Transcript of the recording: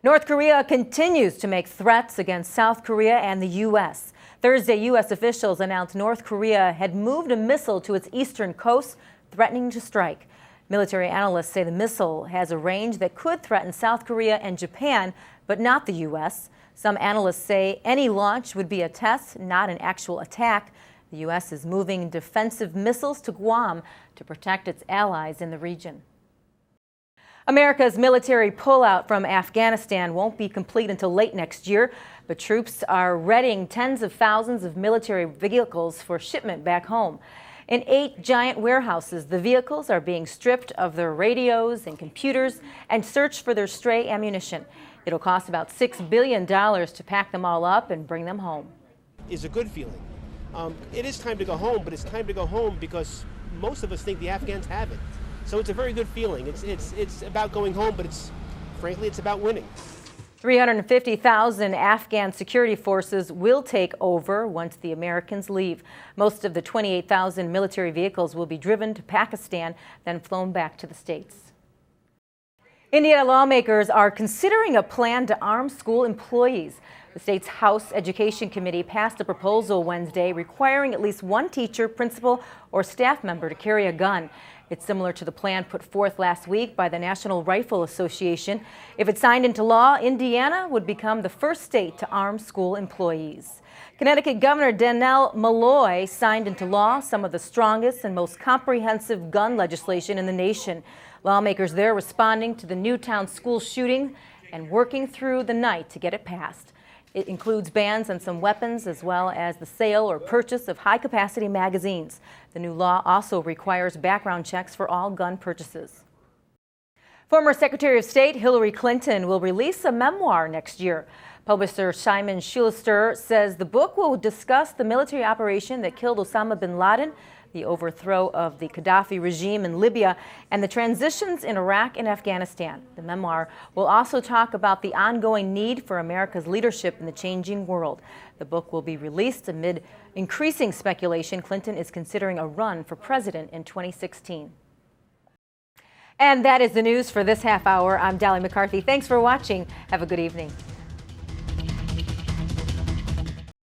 North Korea continues to make threats against South Korea and the U.S. Thursday, U.S. officials announced North Korea had moved a missile to its eastern coast, threatening to strike. Military analysts say the missile has a range that could threaten South Korea and Japan, but not the U.S. Some analysts say any launch would be a test, not an actual attack. The U.S. is moving defensive missiles to Guam to protect its allies in the region. America's military pullout from Afghanistan won't be complete until late next year, but troops are readying tens of thousands of military vehicles for shipment back home. In 8 giant warehouses, the vehicles are being stripped of their radios and computers and searched for their stray ammunition. It'll cost about $6 billion to pack them all up and bring them home. Is a good feeling. It is time to go home, but it's time to go home because most of us think the Afghans have it. So it's a very good feeling. It's about going home, but frankly, it's about winning. 350,000 Afghan security forces will take over once the Americans leave. Most of the 28,000 military vehicles will be driven to Pakistan, then flown back to the States. Indiana lawmakers are considering a plan to arm school employees. The state's House Education Committee passed a proposal Wednesday requiring at least one teacher, principal, or staff member to carry a gun. It's similar to the plan put forth last week by the National Rifle Association. If it's signed into law, Indiana would become the first state to arm school employees. Connecticut Governor Dannell Malloy signed into law some of the strongest and most comprehensive gun legislation in the nation. Lawmakers there responding to the Newtown school shooting and working through the night to get it passed. It includes bans on some weapons as well as the sale or purchase of high-capacity magazines. The new law also requires background checks for all gun purchases. Former Secretary of State Hillary Clinton will release a memoir next year. Publisher Simon Schuster says the book will discuss the military operation that killed Osama bin Laden, the overthrow of the Gaddafi regime in Libya, and the transitions in Iraq and Afghanistan. The memoir will also talk about the ongoing need for America's leadership in the changing world. The book will be released amid increasing speculation Clinton is considering a run for president in 2016. And that is the news for this half hour. I'm Dolly McCarthy. Thanks for watching. Have a good evening.